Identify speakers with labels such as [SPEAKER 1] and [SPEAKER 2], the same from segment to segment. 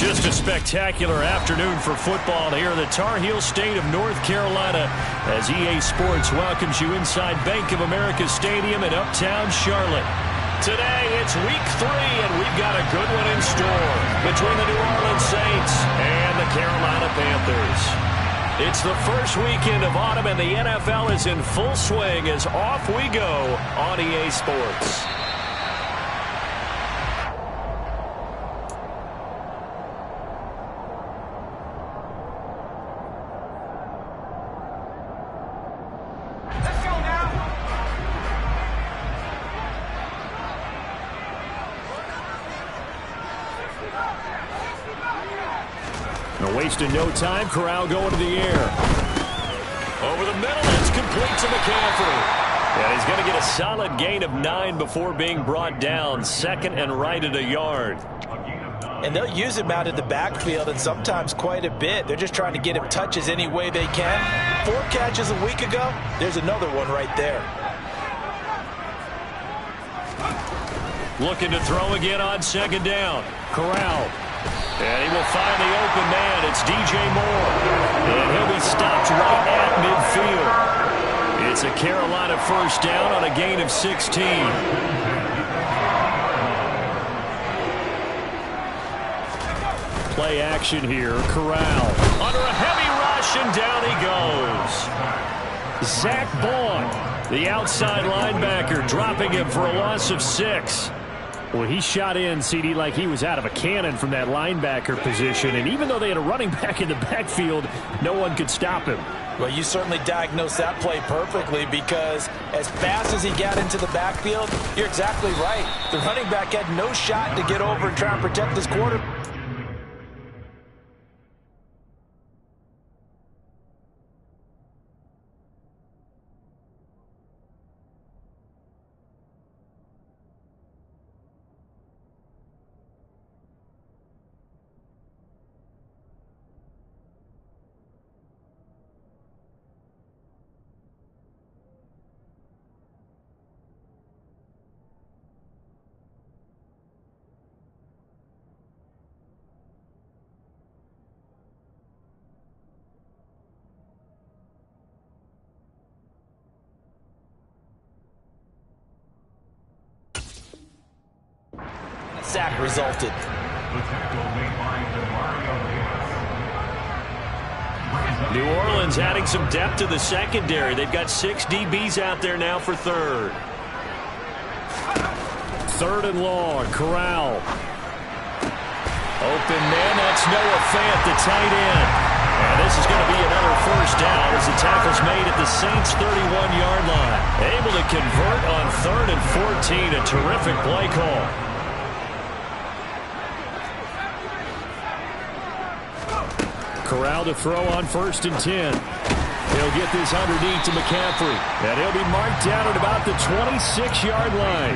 [SPEAKER 1] Just a spectacular afternoon for football here in the Tar Heel state of North Carolina as EA Sports welcomes you inside Bank of America Stadium in uptown Charlotte. Today, it's week 3, and we've got a good one in store between the New Orleans Saints and the Carolina Panthers. It's the first weekend of autumn, and the NFL is in full swing as off we go on EA Sports. Wasting no time, Corral going to the air. Over the middle, it's complete to McCaffrey. And he's going to get a solid gain of 9 before being brought down. Second and right at a yard.
[SPEAKER 2] And they'll use him out in the backfield, and sometimes quite a bit. They're just trying to get him touches any way they can. 4 catches a week ago. There's another one right there.
[SPEAKER 1] Looking to throw again on second down. Corral. And he will find the open man. It's DJ Moore. And he'll be stopped right at midfield. It's a Carolina first down on a gain of 16. Play action here. Corral under a heavy rush, and down he goes. Zach Bond, the outside linebacker, dropping him for a loss of 6. Well, he shot in, CD, like he was out of a cannon from that linebacker position. And even though they had a running back in the backfield, no one could stop him.
[SPEAKER 2] Well, you certainly diagnosed that play perfectly, because as fast as he got into the backfield, you're exactly right. The running back had no shot to get over and try and protect his quarterback. Sack resulted.
[SPEAKER 1] New Orleans adding some depth to the secondary. They've got 6 DBs out there now for third. Third and long. Corral. Open man. That's Noah Fant, the tight end. And this is going to be another first down as the tackle's made at the Saints' 31-yard line. Able to convert on 3rd and 14. A terrific play call. Corral to throw on 1st and 10. He'll get this underneath to McCaffrey. And he'll be marked down at about the 26-yard line.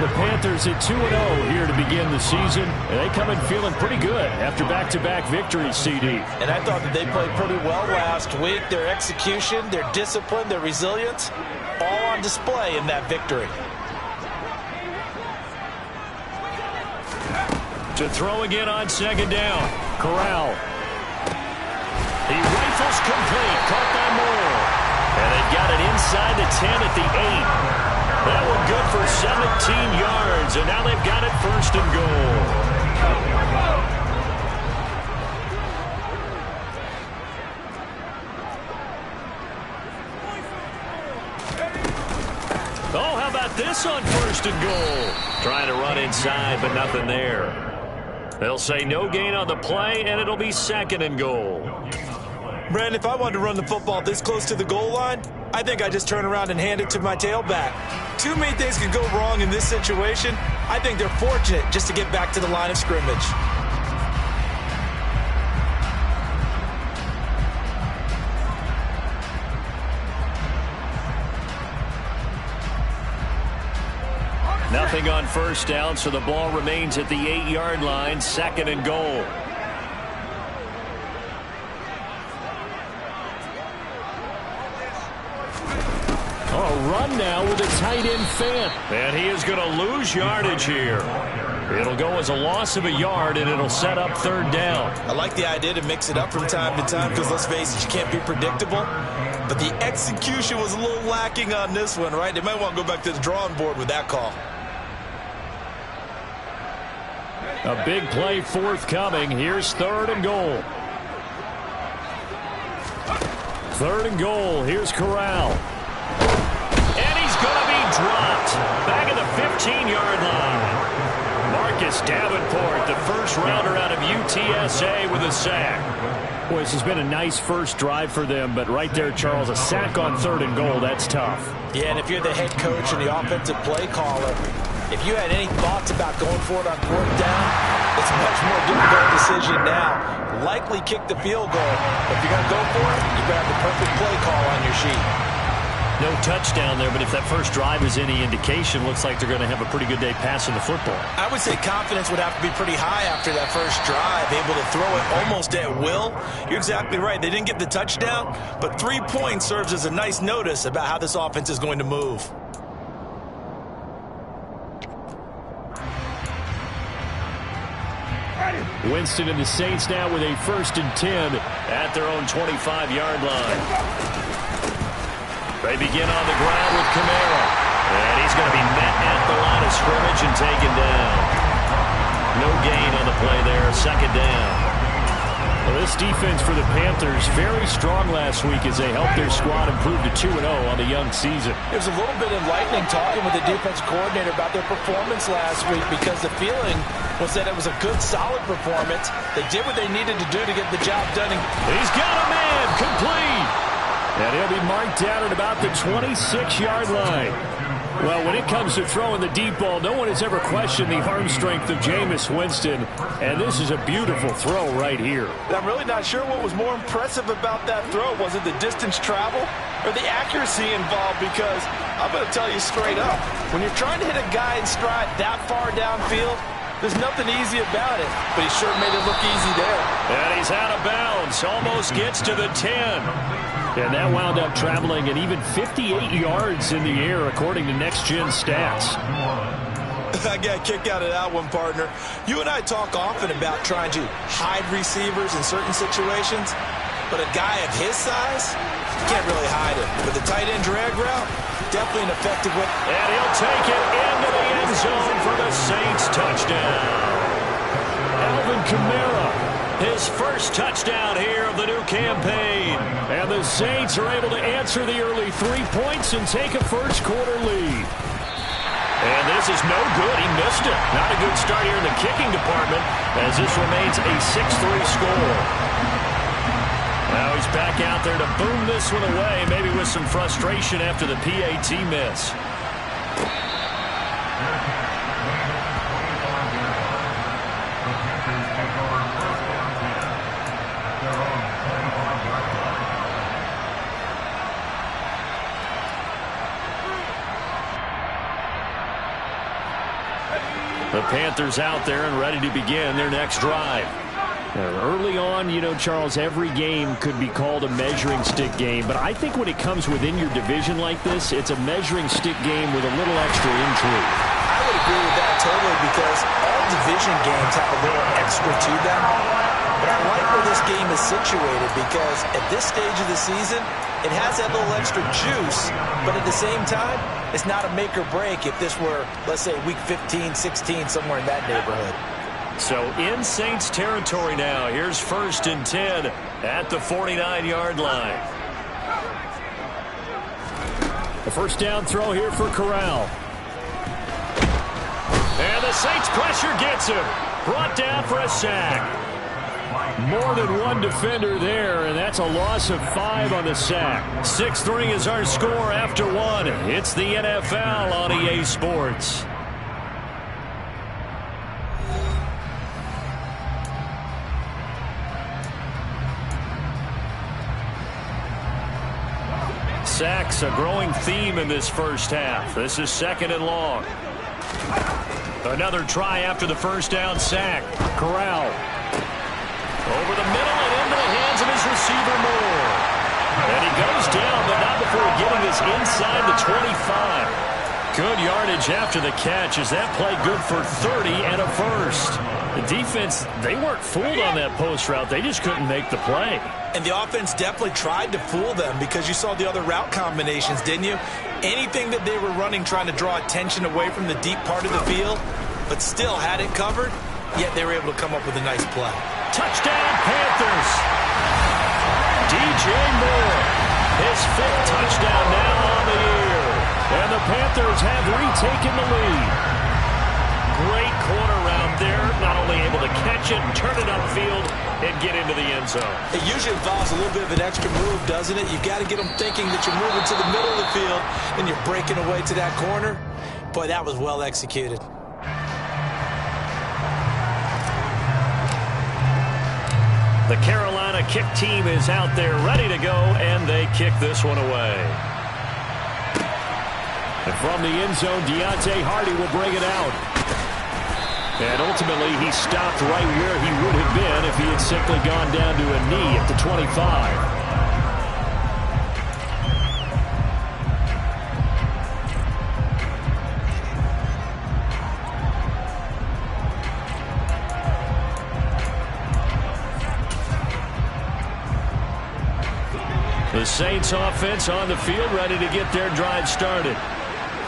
[SPEAKER 1] The Panthers at 2-0 here to begin the season. And they come in feeling pretty good after back-to-back victories, CD.
[SPEAKER 2] And I thought that they played pretty well last week. Their execution, their discipline, their resilience, all on display in that victory.
[SPEAKER 1] To throw again on second down. Corral. He rifles complete, caught by Moore. And they've got it inside the 10 at the 8. That one good for 17 yards, and now they've got it 1st and goal. Oh, how about this on 1st and goal? Trying to run inside, but nothing there. They'll say no gain on the play, and it'll be 2nd and goal.
[SPEAKER 3] Brandon, if I wanted to run the football this close to the goal line, I think I just turn around and hand it to my tailback. Too many things could go wrong in this situation. I think they're fortunate just to get back to the line of scrimmage.
[SPEAKER 1] Nothing on 1st down, so the ball remains at the 8-yard line, 2nd and goal. run now with a tight end fan. And he is going to lose yardage here. It'll go as a loss of a yard, and it'll set up third down.
[SPEAKER 2] I like the idea to mix it up from time to time because, let's face it, you can't be predictable. But the execution was a little lacking on this one, right? They might want to go back to the drawing board with that call.
[SPEAKER 1] A big play forthcoming. Here's third and goal. Third and goal. Here's Corral. And he's going to be dropped. Back at the 15-yard line. Marcus Davenport, the first rounder out of UTSA with a sack. Boy, this has been a nice first drive for them, but right there, Charles, a sack on third and goal, that's tough.
[SPEAKER 2] Yeah, and if you're the head coach and the offensive play caller, if you had any thoughts about going for it on fourth down, it's a much more difficult decision now. Likely kick the field goal, but if you're going to go for it, you better have the perfect play call on your sheet.
[SPEAKER 1] No touchdown there, but if that first drive is any indication, looks like they're going to have a pretty good day passing the football.
[SPEAKER 2] I would say confidence would have to be pretty high after that first drive, able to throw it almost at will. You're exactly right. They didn't get the touchdown, but 3 points serves as a nice notice about how this offense is going to move.
[SPEAKER 1] Winston and the Saints now with a 1st and 10 at their own 25-yard line. They begin on the ground with Kamara. And he's going to be met at the line of scrimmage and taken down. No gain on the play there. Second down. Well, this defense for the Panthers very strong last week as they helped their squad improve to 2-0 on the young season.
[SPEAKER 2] There's a little bit enlightening talking with the defense coordinator about their performance last week because the feeling was that it was a good, solid performance. They did what they needed to do to get the job done.
[SPEAKER 1] He's got a man complete. And he'll be marked down at about the 26-yard line. Well, when it comes to throwing the deep ball, no one has ever questioned the arm strength of Jameis Winston. And this is a beautiful throw right here.
[SPEAKER 2] I'm really not sure what was more impressive about that throw. Was it the distance travel or the accuracy involved? Because I'm going to tell you straight up, when you're trying to hit a guy in stride that far downfield, there's nothing easy about it, but he sure made it look easy there.
[SPEAKER 1] And he's out of bounds, almost gets to the 10. And that wound up traveling at even 58 yards in the air, according to Next Gen Stats.
[SPEAKER 2] I got a kick out of that one, partner. You and I talk often about trying to hide receivers in certain situations, but a guy of his size, you can't really hide him. But the tight end drag route, definitely an effective way.
[SPEAKER 1] And he'll take it into the end zone for the Saints touchdown. Alvin Kamara, his first touchdown here of the new campaign. And the Saints are able to answer the early 3 points and take a first-quarter lead. And this is no good. He missed it. Not a good start here in the kicking department as this remains a 6-3 score. Now he's back out there to boom this one away, maybe with some frustration after the PAT miss. The Panthers out there and ready to begin their next drive. Early on, you know, Charles, every game could be called a measuring stick game, but I think when it comes within your division like this, it's a measuring stick game with a little extra intrigue.
[SPEAKER 2] I would agree with that totally because all division games have a little extra to them. But I like where this game is situated because at this stage of the season, it has that little extra juice, but at the same time, it's not a make or break if this were, let's say, week 15, 16, somewhere in that neighborhood.
[SPEAKER 1] So in Saints territory now. Here's 1st and 10 at the 49-yard line. The first down throw here for Corral. And the Saints pressure gets him. Brought down for a sack. More than one defender there, and that's a loss of 5 on the sack. 6-3 is our score after 1. It's the NFL on EA Sports. Sacks, a growing theme in this first half. This is 2nd and long. Another try after the first down sack. Corral. Over the middle and into the hands of his receiver Moore. And he goes down, but not before getting this inside the 25. Good yardage after the catch. Is that play good for 30 and a first? The defense, they weren't fooled on that post route. They just couldn't make the play.
[SPEAKER 3] And the offense definitely tried to fool them because you saw the other route combinations, didn't you? Anything that they were running trying to draw attention away from the deep part of the field, but still had it covered, yet they were able to come up with a nice play.
[SPEAKER 1] Touchdown, Panthers. DJ Moore, his 5th touchdown now on the year. And the Panthers have retaken the lead. Great corner route there. Not only able to catch it, turn it upfield, and get into the end zone.
[SPEAKER 3] It usually involves a little bit of an extra move, doesn't it? You've got to get them thinking that you're moving to the middle of the field and you're breaking away to that corner. Boy, that was well executed.
[SPEAKER 1] The Carolina kick team is out there ready to go, and they kick this one away. And from the end zone, Deontay Hardy will bring it out. And ultimately, he stopped right where he would have been if he had simply gone down to a knee at the 25. The Saints offense on the field, ready to get their drive started.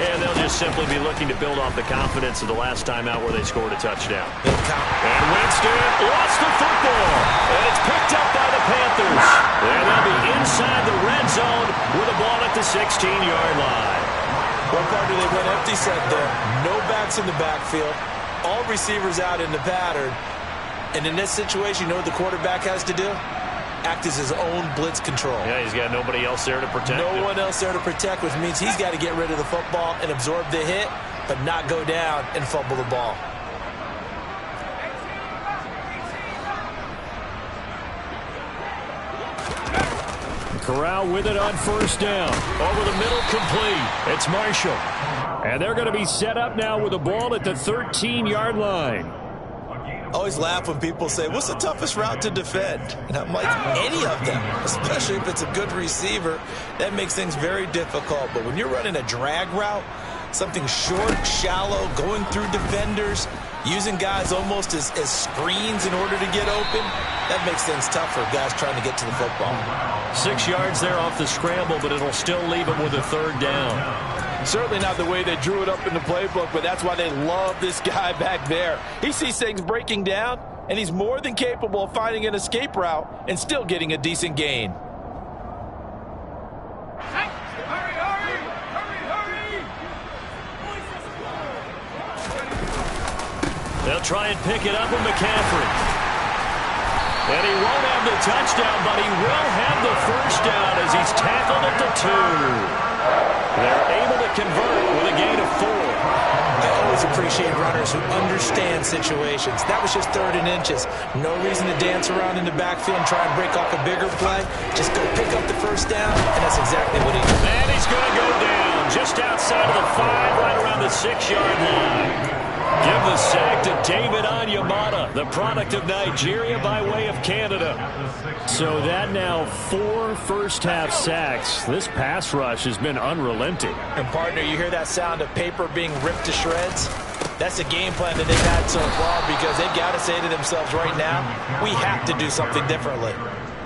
[SPEAKER 1] And they'll just simply be looking to build off the confidence of the last time out where they scored a touchdown. And Winston lost the football. And it's picked up by the Panthers. And they'll be inside the red zone with a ball at the 16-yard line.
[SPEAKER 3] One partner they went empty set there. No backs in the backfield. All receivers out in the pattern. And in this situation, you know what the quarterback has to do? Act as his own blitz control.
[SPEAKER 1] Yeah, he's got nobody else there to protect him.
[SPEAKER 3] No one else there to protect, which means he's got to get rid of the football and absorb the hit, but not go down and fumble the ball.
[SPEAKER 1] Corral with it on first down. Over the middle, complete. It's Marshall. And they're going to be set up now with the ball at the 13-yard line.
[SPEAKER 3] I always laugh when people say, what's the toughest route to defend? And I'm like, any of them, especially if it's a good receiver. That makes things very difficult. But when you're running a drag route, something short, shallow, going through defenders, using guys almost as screens in order to get open, that makes things tough for guys trying to get to the football.
[SPEAKER 1] 6 yards there off the scramble, but it'll still leave them with a third down.
[SPEAKER 3] Certainly not the way they drew it up in the playbook, but that's why they love this guy back there. He sees things breaking down, and he's more than capable of finding an escape route and still getting a decent gain.
[SPEAKER 1] They'll try and pick it up with McCaffrey. And he won't have the touchdown, but he will have the first down as he's tackled at the 2. They're able to convert with a gain of 4.
[SPEAKER 3] I always appreciate runners who understand situations. That was just 3rd and inches. No reason to dance around in the backfield and try and break off a bigger play. Just go pick up the first down, and that's exactly what he did.
[SPEAKER 1] And he's going to go down just outside of the 5, right around the 6-yard line. Give the sack to David Onyemata, the product of Nigeria by way of Canada. So that now 4 first-half sacks. This pass rush has been unrelenting.
[SPEAKER 3] And, partner, you hear that sound of paper being ripped to shreds? That's the game plan that they've had so far because they've got to say to themselves right now, we have to do something differently.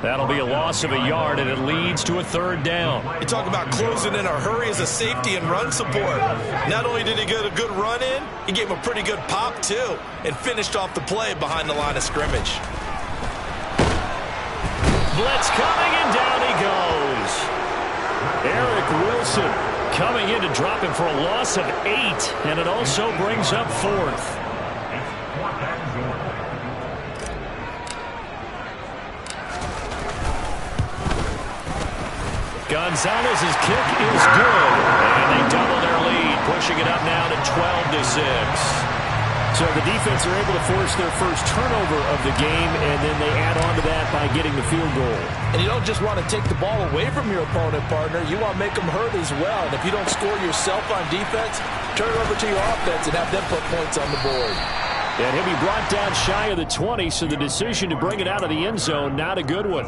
[SPEAKER 1] That'll be a loss of a yard, and it leads to a third down.
[SPEAKER 3] You talk about closing in a hurry as a safety and run support. Not only did he get a good run in, he gave him a pretty good pop, too, and finished off the play behind the line of scrimmage.
[SPEAKER 1] Blitz coming, and down he goes. Eric Wilson coming in to drop him for a loss of 8, and it also brings up 4th. Gonzalez's kick is good, and they double their lead, pushing it up now to 12-6. So the defense are able to force their first turnover of the game, and then they add on to that by getting the field goal.
[SPEAKER 3] And you don't just want to take the ball away from your opponent, partner. You want to make them hurt as well. And if you don't score yourself on defense, turn it over to your offense and have them put points on the board.
[SPEAKER 1] And he'll be brought down shy of the 20, so the decision to bring it out of the end zone, not a good one.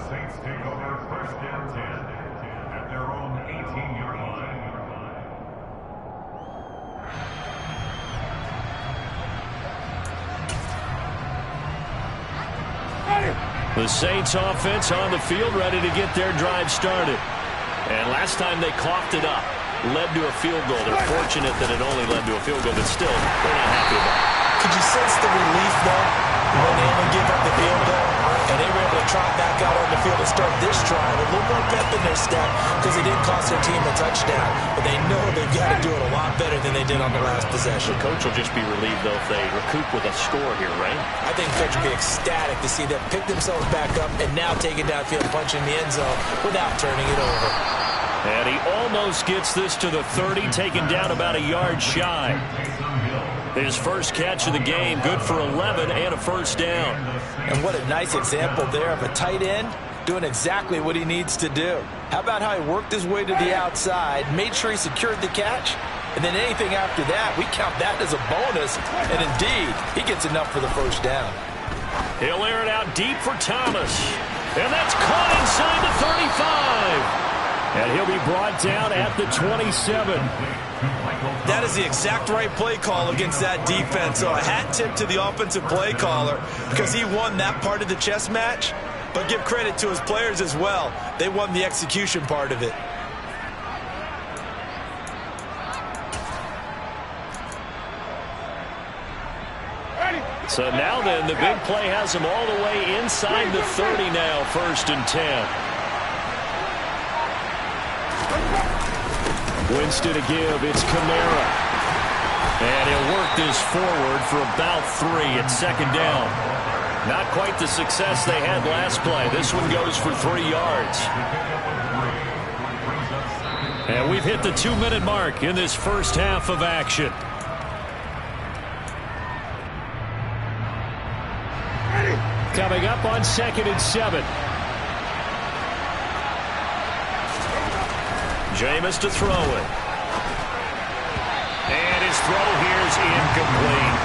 [SPEAKER 1] The Saints offense on the field, ready to get their drive started. And last time they coughed it up, led to a field goal. They're fortunate that it only led to a field goal, but still, they're not happy about it.
[SPEAKER 2] Could you sense the relief, though, when they only give up the field goal? And they were able to trot back out on the field and start this drive with a little more pep in their step because it didn't cost their team a touchdown. But they know they've got to do it a lot better than they did on the last possession.
[SPEAKER 1] The coach will just be relieved, though, if they recoup with a score here, right?
[SPEAKER 2] I think the coach will be ecstatic to see them pick themselves back up and now take it downfield, punching the end zone without turning it over.
[SPEAKER 1] And he almost gets this to the 30, taken down about a yard shy. His first catch of the game, good for 11 and a first down.
[SPEAKER 2] And what a nice example there of a tight end doing exactly what he needs to do. How about how he worked his way to the outside, made sure he secured the catch, and then anything after that, we count that as a bonus. And indeed, he gets enough for the first down.
[SPEAKER 1] He'll air it out deep for Thomas. And that's caught inside the 35. And he'll be brought down at the 27.
[SPEAKER 3] That is the exact right play call against that defense. So a hat tip to the offensive play caller because he won that part of the chess match. But give credit to his players as well. They won the execution part of it.
[SPEAKER 1] So now then, the big play has him all the way inside the 30 now, 1st and 10. Winston to give, it's Kamara. And he'll work this forward for about 3 at 2nd down. Not quite the success they had last play. This one goes for 3 yards. And we've hit the 2-minute mark in this first half of action. Coming up on 2nd and 7. Jameis to throw it. And his throw here is incomplete.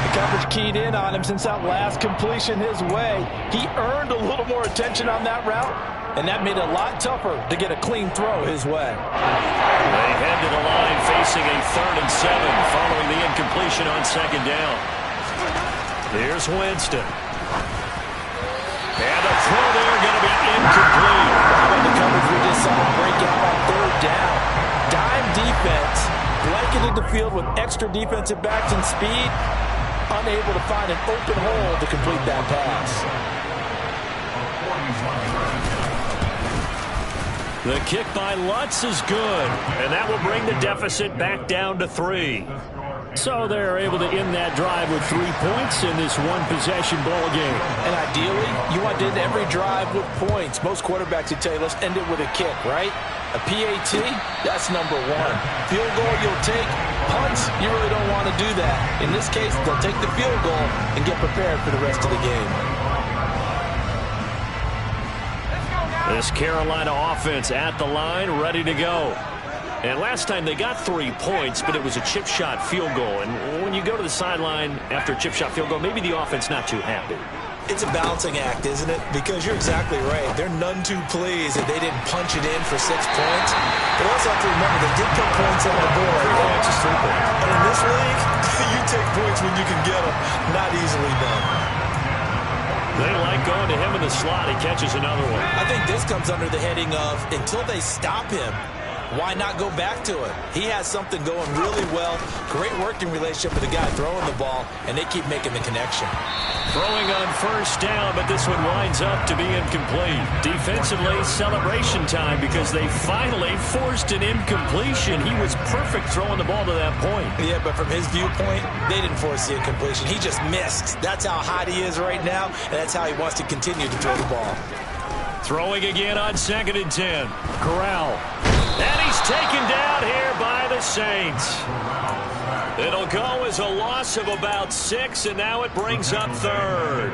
[SPEAKER 2] The coverage keyed in on him since that last completion his way. He earned a little more attention on that route, and that made it a lot tougher to get a clean throw his way.
[SPEAKER 1] They head to the line facing a 3rd and 7 following the incompletion on 2nd down. Here's Winston. And the throw there going to be incomplete.
[SPEAKER 2] The coverage we just saw break out on 3rd down. Dime defense, blanketed the field with extra defensive backs and speed, unable to find an open hole to complete that pass.
[SPEAKER 1] The kick by Lutz is good, and that will bring the deficit back down to 3. So they're able to end that drive with 3 points in this one-possession ball game.
[SPEAKER 2] And ideally, you want to end every drive with points. Most quarterbacks would tell you, let's end it with a kick, right? A PAT, that's number 1. Field goal you'll take. Punts, you really don't want to do that. In this case, they'll take the field goal and get prepared for the rest of the game.
[SPEAKER 1] This Carolina offense at the line, ready to go. And last time they got 3 points, but it was a chip shot field goal. And when you go to the sideline after a chip shot field goal, maybe the offense not too happy.
[SPEAKER 2] It's a balancing act, isn't it? Because you're exactly right. They're none too pleased that they didn't punch it in for 6 points. But also have to remember, they did put points on the board.
[SPEAKER 1] 3 points is 3 points.
[SPEAKER 2] And in this league, you take points when you can get them. Not easily done.
[SPEAKER 1] They like going to him in the slot. He catches another one.
[SPEAKER 2] I think this comes under the heading of, until they stop him, why not go back to it? He has something going really well. Great working relationship with the guy throwing the ball, and they keep making the connection.
[SPEAKER 1] Throwing on 1st down, but this one winds up to be incomplete. Defensively, celebration time because they finally forced an incompletion. He was perfect throwing the ball to that point.
[SPEAKER 2] Yeah, but from his viewpoint, they didn't force the incompletion. He just missed. That's how hot he is right now, and that's how he wants to continue to throw the ball.
[SPEAKER 1] Throwing again on 2nd and 10. Corral. And he's taken down here by the Saints. It'll go as a loss of about 6, and now it brings up 3rd.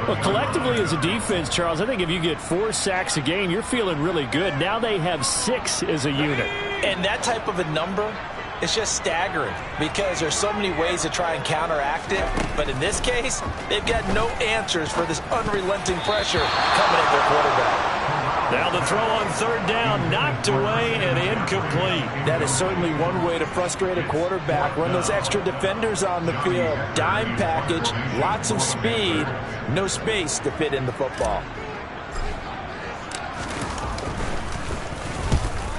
[SPEAKER 4] Well, collectively as a defense, Charles, I think if you get 4 sacks a game, you're feeling really good. Now they have 6 as a unit.
[SPEAKER 2] And that type of a number, it's just staggering because there's so many ways to try and counteract it. But in this case, they've got no answers for this unrelenting pressure coming at their quarterback.
[SPEAKER 1] Now the throw on third down, knocked away and incomplete.
[SPEAKER 2] That is certainly one way to frustrate a quarterback. Run those extra defenders on the field. Dime package, lots of speed, no space to fit in the football.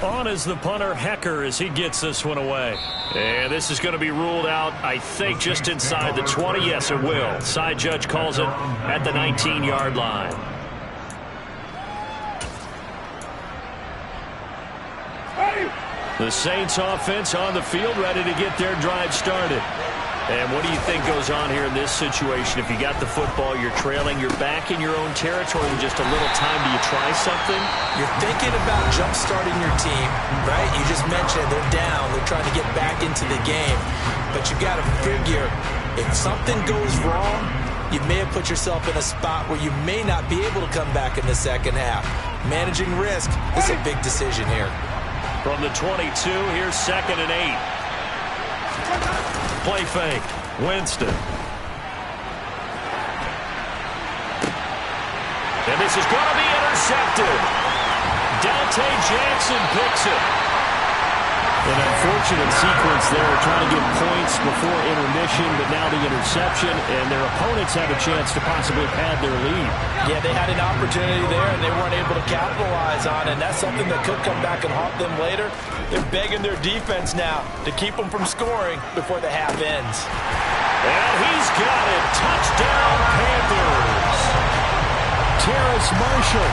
[SPEAKER 1] On is the punter, Hecker, as he gets this one away. And this is going to be ruled out, I think, just inside the 20. Yes, it will. Side judge calls it at the 19-yard line. The Saints offense on the field, ready to get their drive started. And what do you think goes on here in this situation? If you got the football, you're trailing, you're back in your own territory with just a little time. Do you try something?
[SPEAKER 2] You're thinking about jump-starting your team, right? You just mentioned they're down. They're trying to get back into the game. But you got to figure, if something goes wrong, you may have put yourself in a spot where you may not be able to come back in the second half. Managing risk is a big decision here.
[SPEAKER 1] From the 22, here's 2nd and 8. Play fake. Winston. And this is going to be intercepted. Dante Jackson picks it. An unfortunate sequence there, trying to get points before intermission, but now the interception, and their opponents have a chance to possibly pad their lead.
[SPEAKER 2] Yeah, they had an opportunity there, and they weren't able to capitalize on it, and that's something that could come back and haunt them later. They're begging their defense now to keep them from scoring before the half ends.
[SPEAKER 1] And he's got it. Touchdown, Panthers. Terrace Marshall,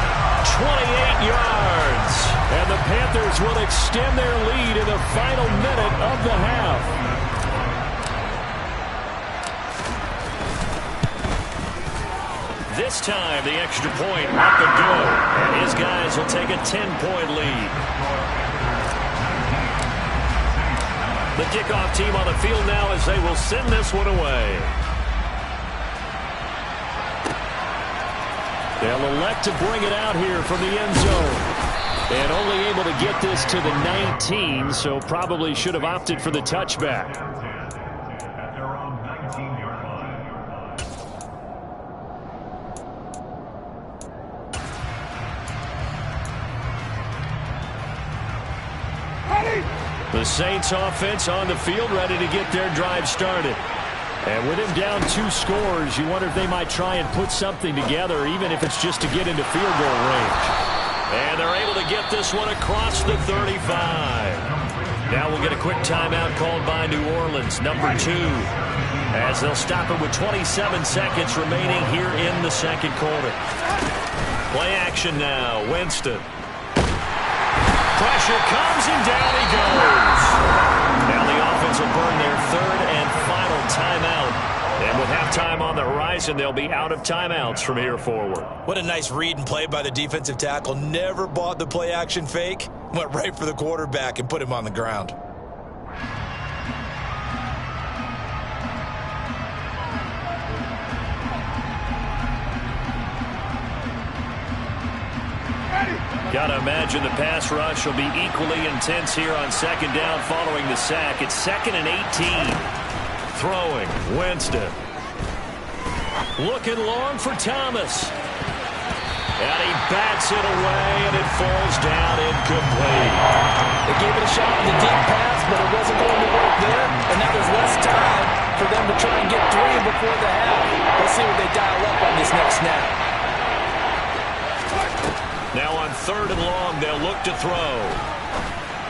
[SPEAKER 1] 28 yards. And the Panthers will extend their lead in the final minute of the half. This time, the extra point up and good. And his guys will take a 10-point lead. The kickoff team on the field now as they will send this one away. They'll elect to bring it out here from the end zone. And only able to get this to the 19, so probably should have opted for the touchback.
[SPEAKER 5] At their own 19-yard line.
[SPEAKER 1] The Saints offense on the field, ready to get their drive started. And with him down 2 scores, you wonder if they might try and put something together, even if it's just to get into field goal range. And they're able to get this one across the 35. Now we'll get a quick timeout called by New Orleans, number 2, as they'll stop it with 27 seconds remaining here in the second quarter. Play action now, Winston. Pressure comes, and down he goes. Now the offense will burn their 3rd and final timeout. And with halftime on the horizon, they'll be out of timeouts from here forward.
[SPEAKER 2] What a nice read and play by the defensive tackle. Never bought the play-action fake. Went right for the quarterback and put him on the ground.
[SPEAKER 1] Got to imagine the pass rush will be equally intense here on second down following the sack. It's 2nd and 18. Throwing, Winston. Looking long for Thomas. And he bats it away, and it falls down incomplete.
[SPEAKER 2] They gave it a shot with the deep pass, but it wasn't going to work there. And now there's less time for them to try and get 3 before the half. Let's see what they dial up on this next snap.
[SPEAKER 1] Now on 3rd and long, they'll look to throw.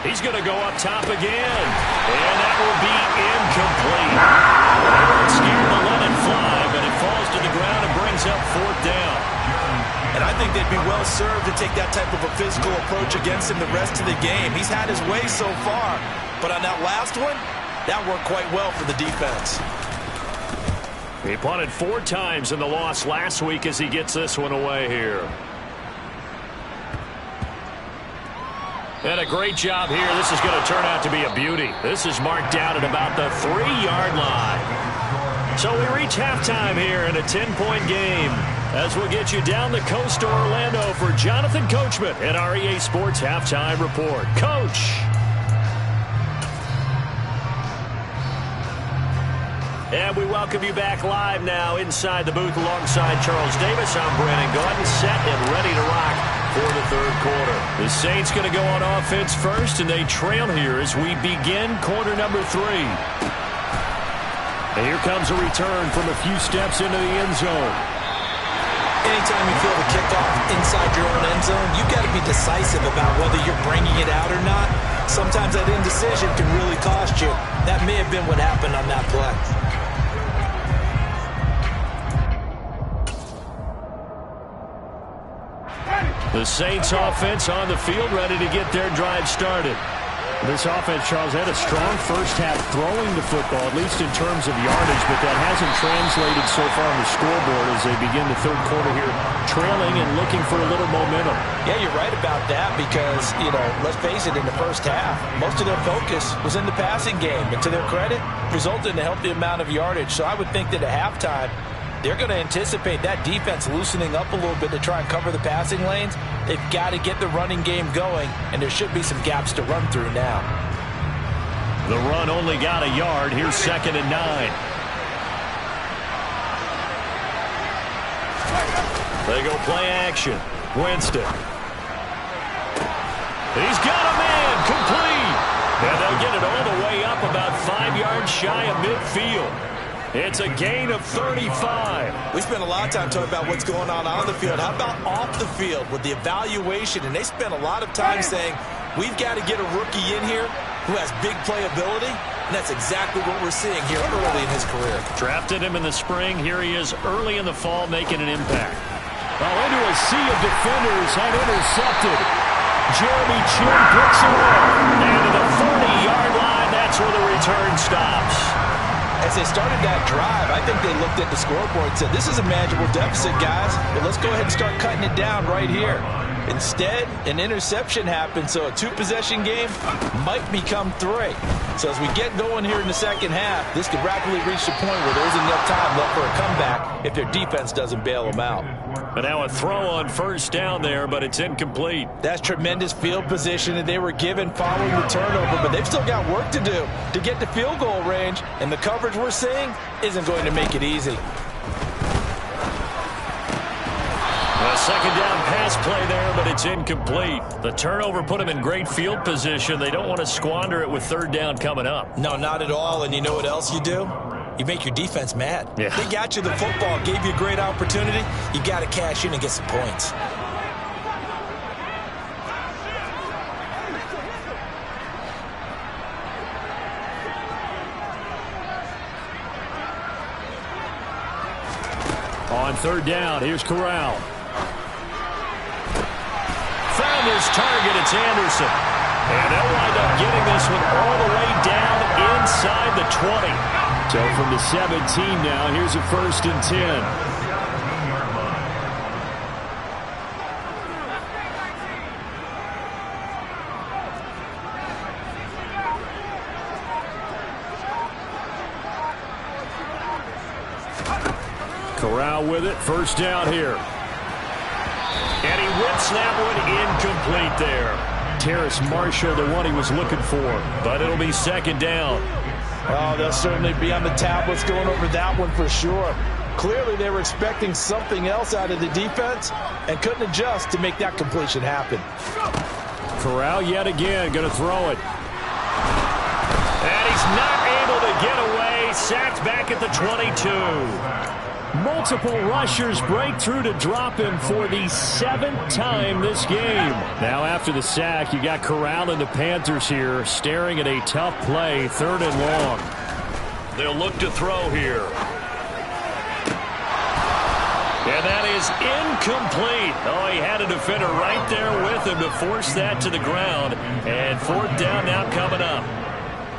[SPEAKER 1] He's going to go up top again. And that will be incomplete. They weren't scared to let it fly, but it falls to the ground and brings up 4th down.
[SPEAKER 2] And I think they'd be well served to take that type of a physical approach against him the rest of the game. He's had his way so far. But on that last one, that worked quite well for the defense.
[SPEAKER 1] He punted 4 times in the loss last week as he gets this one away here. And a great job here. This is going to turn out to be a beauty. This is marked down at about the 3-yard line. So we reach halftime here in a 10-point game as we'll get you down the coast to Orlando for Jonathan Coachman at our EA Sports Halftime Report. Coach. And we welcome you back live now inside the booth alongside Charles Davis. I'm Brandon Gordon, set and ready to rock for the third quarter. The Saints going to go on offense first, and they trail here as we begin quarter number 3. And here comes a return from a few steps into the end zone.
[SPEAKER 2] Anytime you feel the kickoff inside your own end zone, you've got to be decisive about whether you're bringing it out or not. Sometimes that indecision can really cost you. That may have been what happened on that play.
[SPEAKER 1] The Saints offense on the field, ready to get their drive started.
[SPEAKER 4] This offense, Charles, had a strong first half throwing the football, at least in terms of yardage, but that hasn't translated so far on the scoreboard as they begin the third quarter here, trailing and looking for a little momentum.
[SPEAKER 2] Yeah, you're right about that because, let's face it, in the first half, most of their focus was in the passing game. And to their credit, resulted in a healthy amount of yardage. So I would think that at halftime, they're going to anticipate that defense loosening up a little bit to try and cover the passing lanes. They've got to get the running game going, and there should be some gaps to run through now.
[SPEAKER 1] The run only got a yard. Here's 2nd and 9. They go play action. Winston. He's got a man. Complete. And they'll get it all the way up about 5 yards shy of midfield. It's a gain of 35.
[SPEAKER 2] We spent a lot of time talking about what's going on the field. How about off the field with the evaluation? And they spent a lot of time saying, we've got to get a rookie in here who has big playability. And that's exactly what we're seeing here early in his career.
[SPEAKER 1] Drafted him in the spring. Here he is early in the fall making an impact. Well, into a sea of defenders and intercepted. Jeremy Chin picks it up. And to the 40-yard line, that's where the return stops.
[SPEAKER 2] As they started that drive, I think they looked at the scoreboard and said, this is a manageable deficit, guys, but let's go ahead and start cutting it down right here. Instead, an interception happened, so a 2-possession game might become 3. So as we get going here in the second half, this could rapidly reach the point where there isn't enough time left for a comeback if their defense doesn't bail them out.
[SPEAKER 1] But now a throw on first down there, but it's incomplete.
[SPEAKER 2] That's tremendous field position that they were given following the turnover, but they've still got work to do to get to field goal range, and the coverage we're seeing isn't going to make it easy.
[SPEAKER 1] A second down pass play there, but it's incomplete. The turnover put them in great field position. They don't want to squander it with third down coming up.
[SPEAKER 2] No, not at all, and you know what else you do? You make your defense mad.
[SPEAKER 1] Yeah.
[SPEAKER 2] They got you the football, gave you a great opportunity. You got to cash in and get some points.
[SPEAKER 4] On third down, here's Corral.
[SPEAKER 1] Found his target. It's Anderson. And they'll wind up getting this one all the way down inside the 20.
[SPEAKER 4] So from the 17 now, here's a 1st and 10. Corral with it. 1st down here.
[SPEAKER 1] And he whips that one incomplete there.
[SPEAKER 4] Terrace Marshall, the one he was looking for.
[SPEAKER 1] But it'll be 2nd down.
[SPEAKER 2] Oh, they'll certainly be on the tablets going over that one for sure. Clearly they were expecting something else out of the defense and couldn't adjust to make that completion happen.
[SPEAKER 4] Corral yet again going to throw it.
[SPEAKER 1] And he's not able to get away. Sacked back at the 22.
[SPEAKER 4] Multiple rushers break through to drop him for the 7th time this game. Now after the sack, you got Corral and the Panthers here staring at a tough play, 3rd and long.
[SPEAKER 1] They'll look to throw here. And that is incomplete. Oh, he had a defender right there with him to force that to the ground. And 4th down now coming up.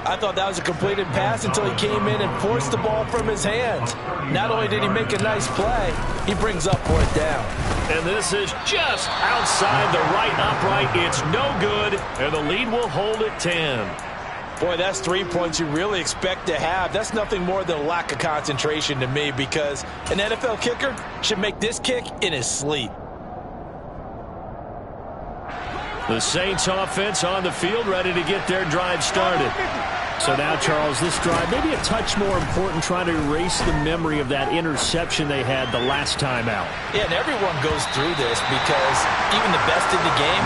[SPEAKER 2] I thought that was a completed pass until he came in and forced the ball from his hands. Not only did he make a nice play, he brings up 4th down.
[SPEAKER 1] And this is just outside the right upright. It's no good, and the lead will hold at 10.
[SPEAKER 2] Boy, that's 3 points you really expect to have. That's nothing more than a lack of concentration to me because an NFL kicker should make this kick in his sleep.
[SPEAKER 1] The Saints offense on the field, ready to get their drive started.
[SPEAKER 4] So now, Charles, this drive maybe a touch more important, trying to erase the memory of that interception they had the last time out.
[SPEAKER 2] Yeah, and everyone goes through this because even the best in the game,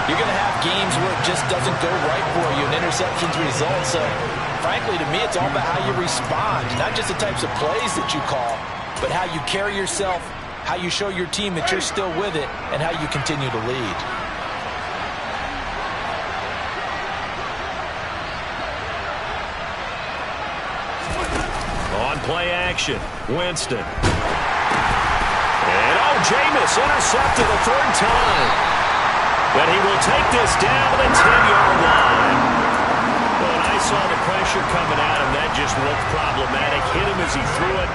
[SPEAKER 2] you're going to have games where it just doesn't go right for you and interceptions result. So, frankly, to me, it's all about how you respond, not just the types of plays that you call, but how you carry yourself, how you show your team that you're still with it, and how you continue to lead.
[SPEAKER 1] On play action, Winston. And Jameis intercepted a third time. But he will take this down to the 10-yard line. When I saw the pressure coming at him, that just looked problematic. Hit him as he threw it,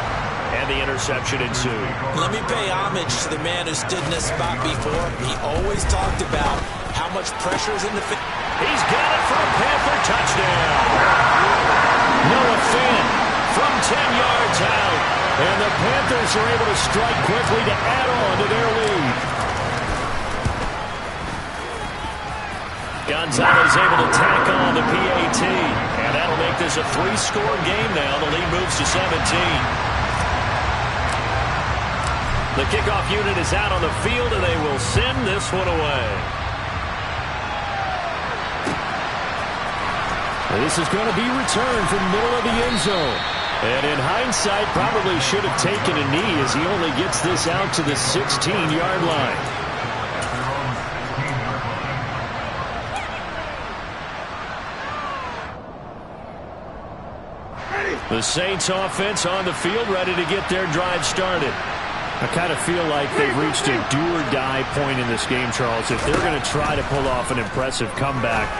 [SPEAKER 1] and the interception ensued.
[SPEAKER 2] Let me pay homage to the man who stood in this spot before. He always talked about how much pressure is in the field.
[SPEAKER 1] He's got it for a Panther touchdown. Noah Fant from 10 yards out. And the Panthers are able to strike quickly to add on to their lead. Gonzalez able to tack on the PAT. And that'll make this a 3-score game now. The lead moves to 17. The kickoff unit is out on the field, and they will send this one away.
[SPEAKER 4] This is going to be returned from middle of the end zone. And in hindsight, probably should have taken a knee as he only gets this out to the 16-yard line.
[SPEAKER 1] The Saints offense on the field, ready to get their drive started.
[SPEAKER 4] I kind of feel like they've reached a do-or-die point in this game, Charles. If they're going to try to pull off an impressive comeback,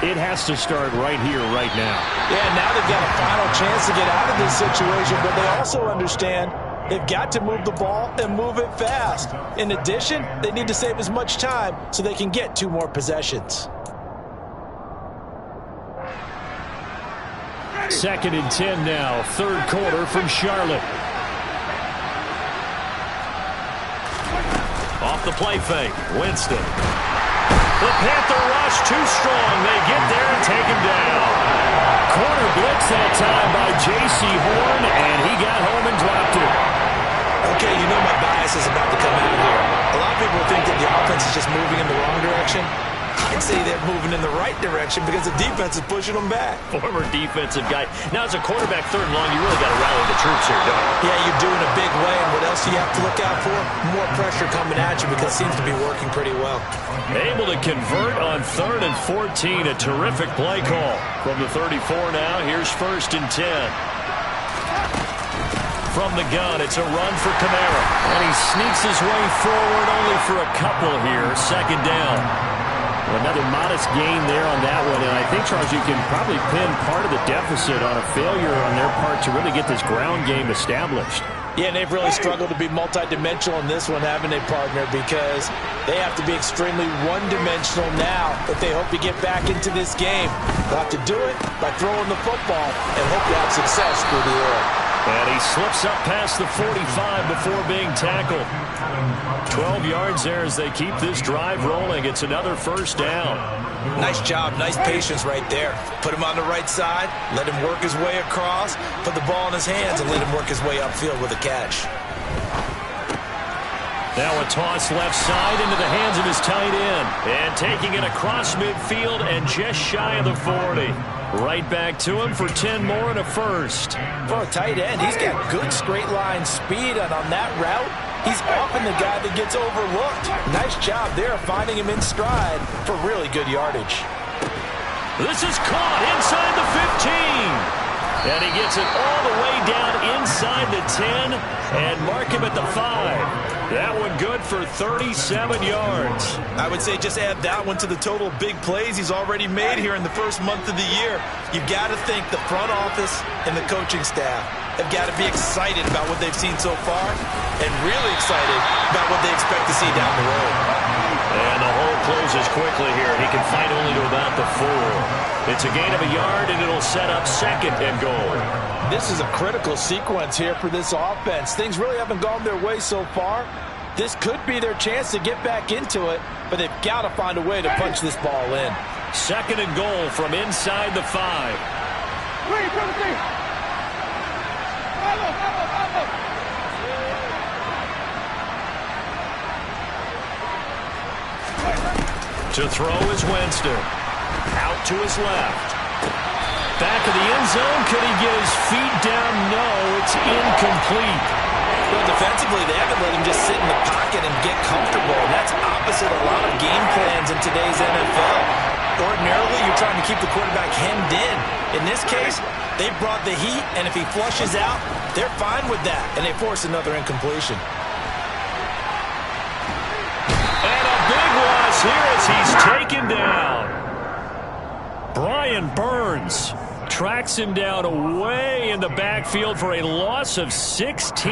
[SPEAKER 4] it has to start right here, right now.
[SPEAKER 2] Yeah, now they've got a final chance to get out of this situation, but they also understand they've got to move the ball and move it fast. In addition, they need to save as much time so they can get 2 more possessions.
[SPEAKER 4] 2nd and 10 now, 3rd quarter from Charlotte.
[SPEAKER 1] Off the play fake, Winston. The Panther rush too strong. They get there and take him down.
[SPEAKER 4] Corner blitz that time by J.C. Horn, and he got home and dropped it.
[SPEAKER 2] Okay, you know my bias is about to come out here. A lot of people think that the offense is just moving in the wrong direction. I'd say they're moving in the right direction because the defense is pushing them back.
[SPEAKER 1] Former defensive guy. Now, as a quarterback, 3rd and long, you really got to rally the troops here, don't you?
[SPEAKER 2] Yeah, you do in a big way. And what else do you have to look out for? More pressure coming at you because it seems to be working pretty well.
[SPEAKER 1] Able to convert on 3rd and 14. A terrific play call. From the 34 now, here's 1st and 10. From the gun, it's a run for Kamara. And he sneaks his way forward only for a couple here. 2nd down.
[SPEAKER 4] Another modest gain there on that one, and I think, Charles, you can probably pin part of the deficit on a failure on their part to really get this ground game established.
[SPEAKER 2] Yeah, and they've really struggled to be multidimensional in this one, having a partner, because they have to be extremely one-dimensional now if they hope to get back into this game. They'll have to do it by throwing the football and hope to have success through the air.
[SPEAKER 1] And he slips up past the 45 before being tackled. 12 yards there as they keep this drive rolling. It's another 1st down.
[SPEAKER 2] Nice job, nice patience right there. Put him on the right side, let him work his way across, put the ball in his hands, and let him work his way upfield with a catch.
[SPEAKER 1] Now a toss left side into the hands of his tight end. And taking it across midfield and just shy of the 40. Right back to him for 10 more and a 1st.
[SPEAKER 2] For a tight end, he's got good straight line speed, and on that route, he's often the guy that gets overlooked. Nice job there finding him in stride for really good yardage.
[SPEAKER 1] This is caught inside the 15. And he gets it all the way down inside the 10 and mark him at the 5. That one good for 37 yards.
[SPEAKER 3] I would say just add that one to the total big plays he's already made here in the first month of the year. You've got to think the front office and the coaching staff have got to be excited about what they've seen so far and really excited about what they expect to see down the road.
[SPEAKER 1] And the hole closes quickly here. He can fight only to about the 4. It's a gain of a yard, and it'll set up 2nd and goal.
[SPEAKER 2] This is a critical sequence here for this offense. Things really haven't gone their way so far, This could be their chance to get back into it, but they've got to find a way to punch this ball in.
[SPEAKER 1] 2nd and goal from inside the 5. To throw is Winston. Out to his left. Back of the end zone. Could he get his feet down? No, it's incomplete.
[SPEAKER 2] Well, defensively, they haven't let him just sit in the pocket and get comfortable. And that's opposite a lot of game plans in today's NFL. Ordinarily, you're trying to keep the quarterback hemmed in. In this case, they brought the heat, and if he flushes out, they're fine with that. And they force another incompletion.
[SPEAKER 1] And a big loss here as he's taken down. Brian Burns tracks him down away in the backfield for a loss of 16.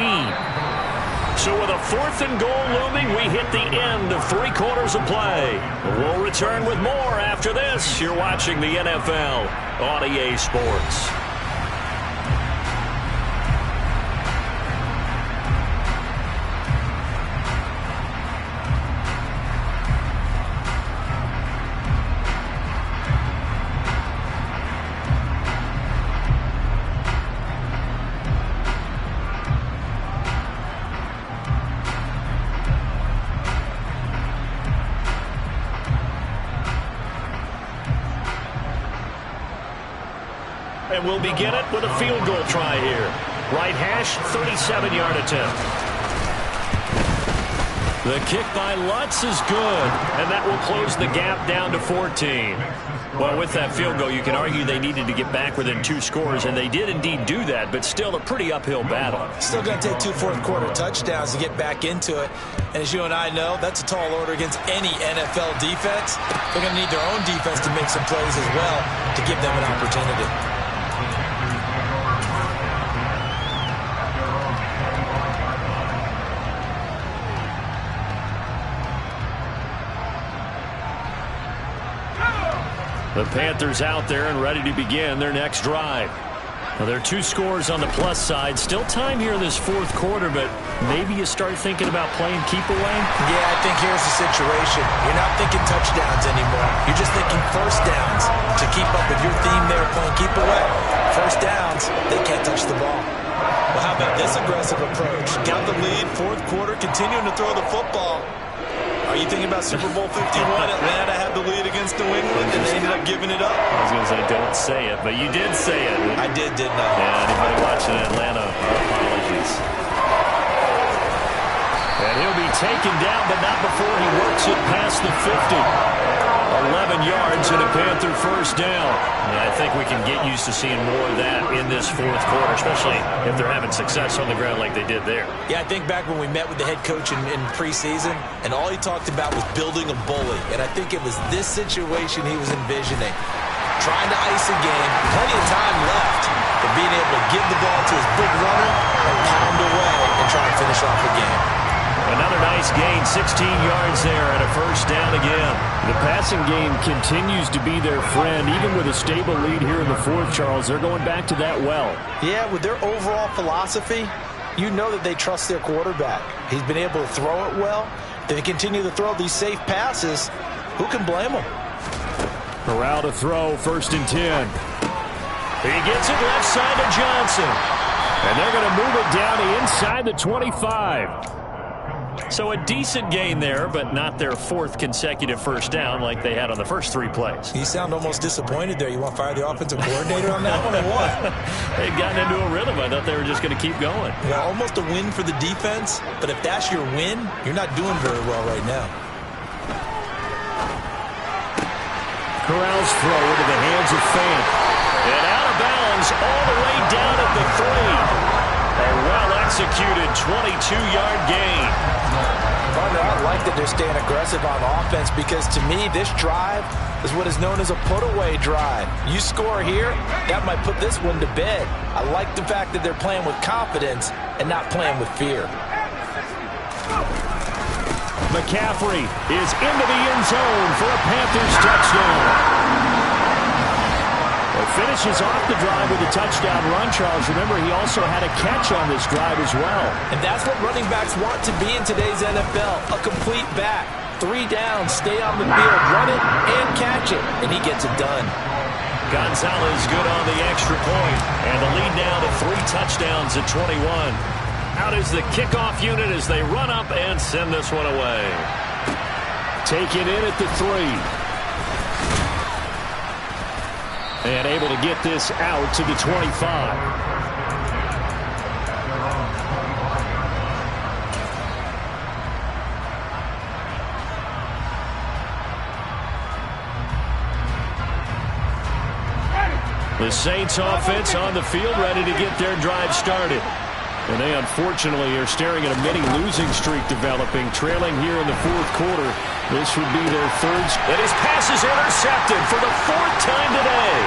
[SPEAKER 1] So with a 4th and goal looming, we hit the end of 3 quarters of play. We'll return with more after this. You're watching the NFL on EA Sports. And we'll begin it with a field goal try here. Right hash, 37-yard attempt. The kick by Lutz is good, and that will close the gap down to 14. Well, with that field goal, you can argue they needed to get back within 2 scores, and they did indeed do that, but still a pretty uphill battle.
[SPEAKER 2] Still going to take 2 fourth-quarter touchdowns to get back into it. And as you and I know, that's a tall order against any NFL defense. They're going to need their own defense to make some plays as well to give them an opportunity.
[SPEAKER 1] The Panthers out there and ready to begin their next drive. Now, there are 2 scores on the plus side. Still time here in this 4th quarter, but maybe you start thinking about playing keep away?
[SPEAKER 2] Yeah, I think here's the situation. You're not thinking touchdowns anymore. You're just thinking first downs. To keep up with your theme there, playing keep away. First downs, they can't touch the ball. Well, how about this aggressive approach? Got the lead, 4th quarter, continuing to throw the football. Are you thinking about Super Bowl 51? Atlanta had the lead against New England, and they ended up giving it up.
[SPEAKER 1] I was going to say, don't say it, but you did say it.
[SPEAKER 2] I did, didn't I?
[SPEAKER 1] Yeah, anybody watching Atlanta, our apologies. And he'll be taken down, but not before he works it past the 50. 11 yards and a Panther first down. And I think we can get used to seeing more of that in this 4th quarter, especially if they're having success on the ground like they did there.
[SPEAKER 2] Yeah, I think back when we met with the head coach in preseason, and all he talked about was building a bully. And I think it was this situation he was envisioning. Trying to ice a game, plenty of time left, but being able to give the ball to his big runner and pound away and try and finish off the game.
[SPEAKER 1] Another nice gain, 16 yards there, and a first down again.
[SPEAKER 4] The passing game continues to be their friend. Even with a stable lead here in the 4th, Charles, they're going back to that well.
[SPEAKER 2] Yeah, with their overall philosophy, you know that they trust their quarterback. He's been able to throw it well. If they continue to throw these safe passes, who can blame them?
[SPEAKER 4] Corral to throw, 1st and 10.
[SPEAKER 1] He gets it left side to Johnson.
[SPEAKER 4] And they're going to move it down to inside the 25.
[SPEAKER 1] So a decent gain there, but not their 4th consecutive first down like they had on the first 3 plays.
[SPEAKER 2] You sound almost disappointed there. You want to fire the offensive coordinator on that one or what?
[SPEAKER 1] They'd gotten into a rhythm. I thought they were just going to keep going.
[SPEAKER 2] Well, almost a win for the defense, but if that's your win, you're not doing very well right now.
[SPEAKER 4] Corral's throw into the hands of Fant.
[SPEAKER 1] And out of bounds all the way down at the 3. A well-executed 22-yard gain.
[SPEAKER 2] Partner, I like that they're staying aggressive on offense because, to me, this drive is what is known as a put-away drive. You score here, that might put this one to bed. I like the fact that they're playing with confidence and not playing with fear.
[SPEAKER 4] McCaffrey is into the end zone for a Panthers touchdown. A finishes off the drive with a touchdown run, Charles. Remember, he also had a catch on this drive as well.
[SPEAKER 2] And that's what running backs want to be in today's NFL, a complete back. 3 downs, stay on the field, run it, and catch it, and he gets it done.
[SPEAKER 1] Gonzalez good on the extra point, and the lead now to 3 touchdowns at 21. Out is the kickoff unit as they run up and send this one away.
[SPEAKER 4] Taken in at the 3. And able to get this out to the 25. The Saints offense on the field ready to get their drive started. And they unfortunately are staring at a mini losing streak developing, trailing here in the 4th quarter. This would be their 3rd.
[SPEAKER 1] And his pass is intercepted for the 4th time today.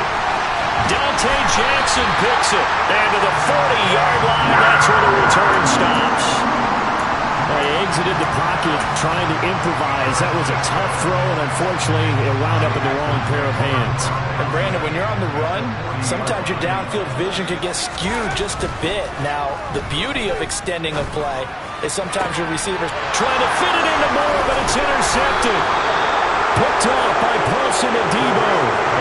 [SPEAKER 1] Dante Jackson picks it. And to the 40-yard line, that's where the return stops.
[SPEAKER 4] They exited the pocket trying to improvise. That was a tough throw, and unfortunately, it wound up in the wrong pair of hands.
[SPEAKER 2] And Brandon, when you're on the run, sometimes your downfield vision can get skewed just a bit. Now, the beauty of extending a play is sometimes your receivers
[SPEAKER 1] trying to fit it into more, but it's intercepted.
[SPEAKER 4] Picked off by Paulson and Debo.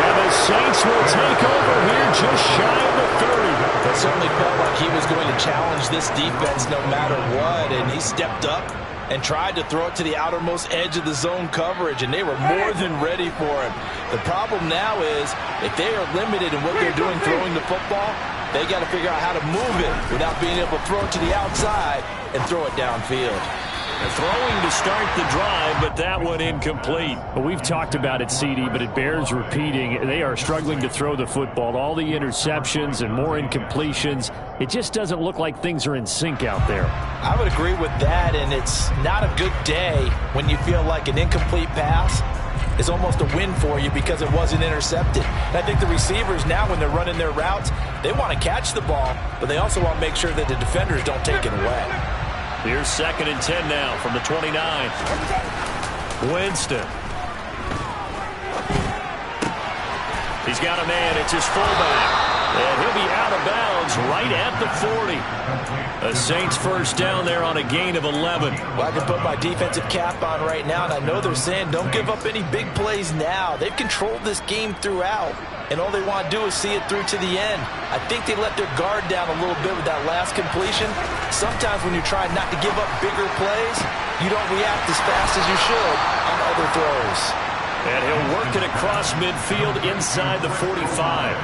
[SPEAKER 4] And the Saints will take over here just shy of the 30.
[SPEAKER 2] It certainly felt like he was going to challenge this defense no matter what, and he stepped up and tried to throw it to the outermost edge of the zone coverage, and they were more than ready for him. The problem now is if they are limited in what they're doing throwing the football, they got to figure out how to move it without being able to throw it to the outside and throw it downfield.
[SPEAKER 1] Throwing to start the drive, but that one incomplete.
[SPEAKER 4] Well, we've talked about it, CD, but it bears repeating. They are struggling to throw the football. All the interceptions and more incompletions. It just doesn't look like things are in sync out there.
[SPEAKER 2] I would agree with that, and it's not a good day when you feel like an incomplete pass is almost a win for you because it wasn't intercepted. And I think the receivers now, when they're running their routes, they want to catch the ball, but they also want to make sure that the defenders don't take it away.
[SPEAKER 1] Here's 2nd and 10 now from the 29. Winston. He's got a man. It's his fullback. And he'll be out of bounds right at the 40. A Saints first down there on a gain of 11.
[SPEAKER 2] Well, I can put my defensive cap on right now, and I know they're saying don't give up any big plays now. They've controlled this game throughout, and all they want to do is see it through to the end. I think they let their guard down a little bit with that last completion. Sometimes when you're trying not to give up bigger plays, you don't react as fast as you should on other throws.
[SPEAKER 1] And he'll work it across midfield inside the 45.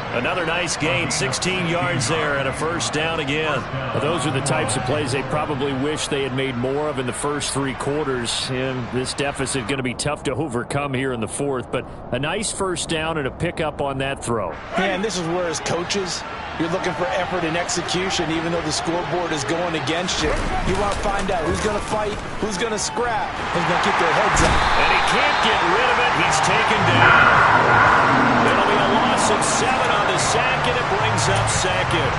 [SPEAKER 1] Another nice gain, 16 yards there, and a first down again.
[SPEAKER 4] Well, those are the types of plays they probably wish they had made more of in the first 3 quarters. And this deficit going to be tough to overcome here in the 4th. But a nice first down and a pickup on that throw.
[SPEAKER 2] Yeah, and this is where, as coaches, you're looking for effort and execution, even though the scoreboard is going against you. You want to find out who's going to fight, who's going to scrap, who's going to keep their heads up.
[SPEAKER 1] And he can't get rid of it. He's taken down. It'll be a loss of 7 on the sack, and it brings up 2nd.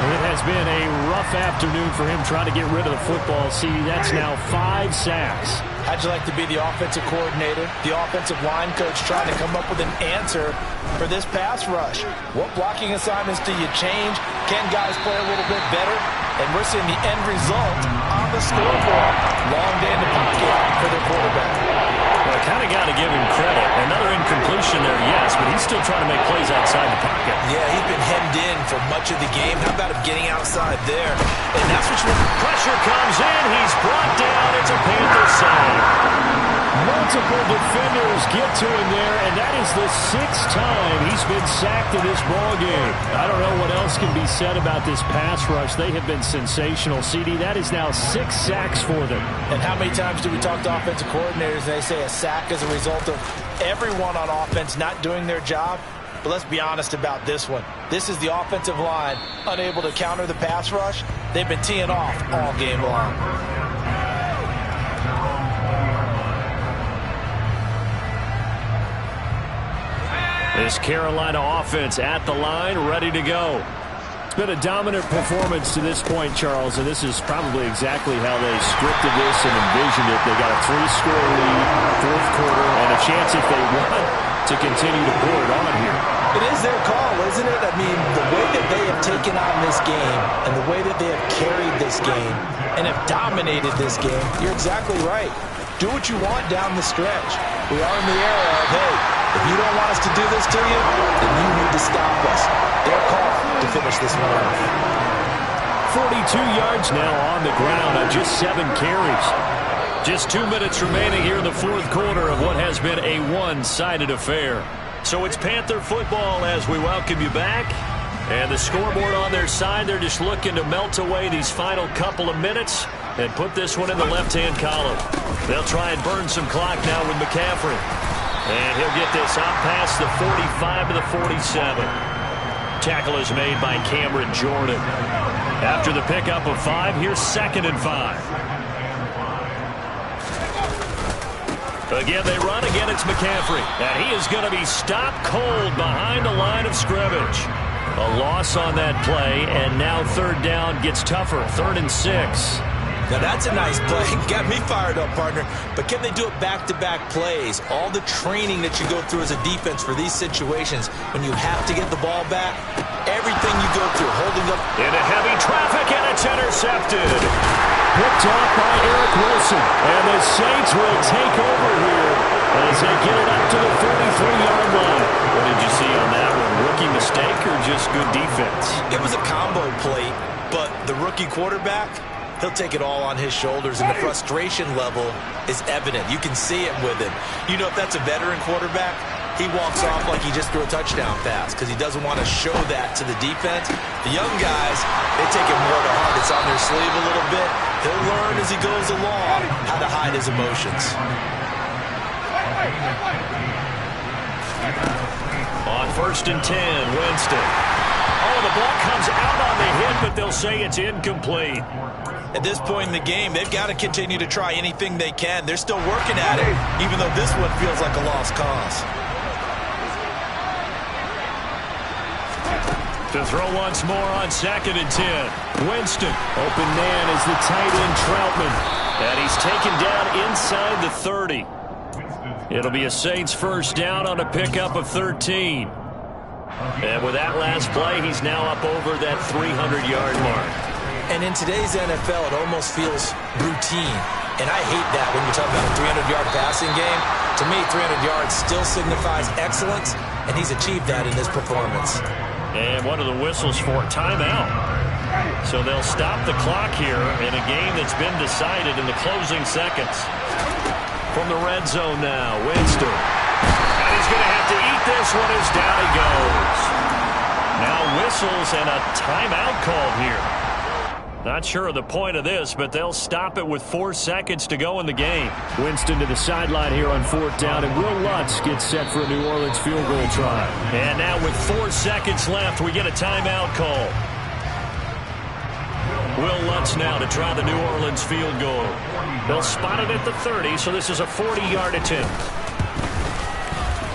[SPEAKER 4] It has been a rough afternoon for him trying to get rid of the football. See, that's now 5 sacks.
[SPEAKER 2] How'd you like to be the offensive coordinator, the offensive line coach, trying to come up with an answer for this pass rush? What blocking assignments do you change? Can guys play a little bit better? And we're seeing the end result on the scoreboard. Long day in the pocket for their quarterback.
[SPEAKER 1] Well, I kind of got to give him credit. Another incompletion there, yes, but he's still trying to make plays outside the pocket.
[SPEAKER 2] Yeah, he's been hemmed in for much of the game. How about him getting outside there? And that's what
[SPEAKER 1] pressure comes in. He's brought down. It's a Panther side.
[SPEAKER 4] Multiple defenders get to him there, and that is the 6th time he's been sacked in this ballgame. I don't know what else can be said about this pass rush. They have been sensational. CD, that is now 6 sacks for them.
[SPEAKER 2] And how many times do we talk to offensive coordinators and they say a sack is a result of everyone on offense not doing their job? But let's be honest about this one. This is the offensive line unable to counter the pass rush. They've been teeing off all game long.
[SPEAKER 1] This Carolina offense at the line, ready to go.
[SPEAKER 4] It's been a dominant performance to this point, Charles, and this is probably exactly how they scripted this and envisioned it. They got a 3-score lead, 4th quarter, and a chance if they want to continue to pour it on here.
[SPEAKER 2] It is their call, isn't it? I mean, the way that they have taken on this game and the way that they have carried this game and have dominated this game, you're exactly right. Do what you want down the stretch. We are in the era of, hey, if you don't want us to do this to you, then you need to stop us. Their call to finish this one off.
[SPEAKER 4] 42 yards now on the ground on just 7 carries.
[SPEAKER 1] Just 2 minutes remaining here in the fourth quarter of what has been a one-sided affair. So it's Panther football as we welcome you back. And the scoreboard on their side, they're just looking to melt away these final couple of minutes and put this one in the left-hand column. They'll try and burn some clock now with McCaffrey. And he'll get this out past the 45 to the 47. Tackle is made by Cameron Jordan. After the pickup of 5, here's 2nd and 5. Again, they run. Again, it's McCaffrey. And he is going to be stopped cold behind the line of scrimmage. A loss on that play, and now 3rd down gets tougher. 3rd and 6.
[SPEAKER 2] Now, that's a nice play. Got me fired up, partner. But can they do it back-to-back plays? All the training that you go through as a defense for these situations, when you have to get the ball back, everything you go through, holding up.
[SPEAKER 1] Into heavy traffic, and it's intercepted.
[SPEAKER 4] Picked off by Eric Wilson. And the Saints will take over here as they get it up to the 43-yard line.
[SPEAKER 1] What did you see on that one? Rookie mistake or just good defense?
[SPEAKER 2] It was a combo play, but the rookie quarterback, he'll take it all on his shoulders, and the frustration level is evident. You can see it with him. You know, if that's a veteran quarterback, he walks off like he just threw a touchdown pass because he doesn't want to show that to the defense. The young guys, they take it more to heart. It's on their sleeve a little bit. He'll learn as he goes along how to hide his emotions.
[SPEAKER 1] On 1st and 10, Winston. Oh, the ball comes out on the hit, but they'll say it's incomplete.
[SPEAKER 2] At this point in the game, they've got to continue to try anything they can. They're still working at it, even though this one feels like a lost cause.
[SPEAKER 1] To throw once more on 2nd and 10. Winston.
[SPEAKER 4] Open man is the tight end, Troutman.
[SPEAKER 1] And he's taken down inside the 30. It'll be a Saints 1st down on a pickup of 13. And with that last play, he's now up over that 300-yard mark.
[SPEAKER 2] And in today's NFL, it almost feels routine. And I hate that when you're talking about a 300-yard passing game. To me, 300 yards still signifies excellence, and he's achieved that in this performance.
[SPEAKER 1] And one of the whistles for timeout. So they'll stop the clock here in a game that's been decided in the closing seconds. From the red zone now, Winston. And he's going to have to eat this one as down he goes. Now whistles and a timeout called here. Not sure of the point of this, but they'll stop it with 4 seconds to go in the game.
[SPEAKER 4] Winston to the sideline here on 4th down, and Will Lutz gets set for a New Orleans field goal try.
[SPEAKER 1] And now with 4 seconds left, we get a timeout call. Will Lutz now to try the New Orleans field goal. They'll spot it at the 30, so this is a 40-yard attempt.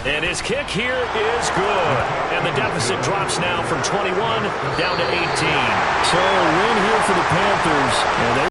[SPEAKER 1] And his kick here is good. And the deficit drops now from 21 down to 18.
[SPEAKER 4] So a win here for the Panthers. And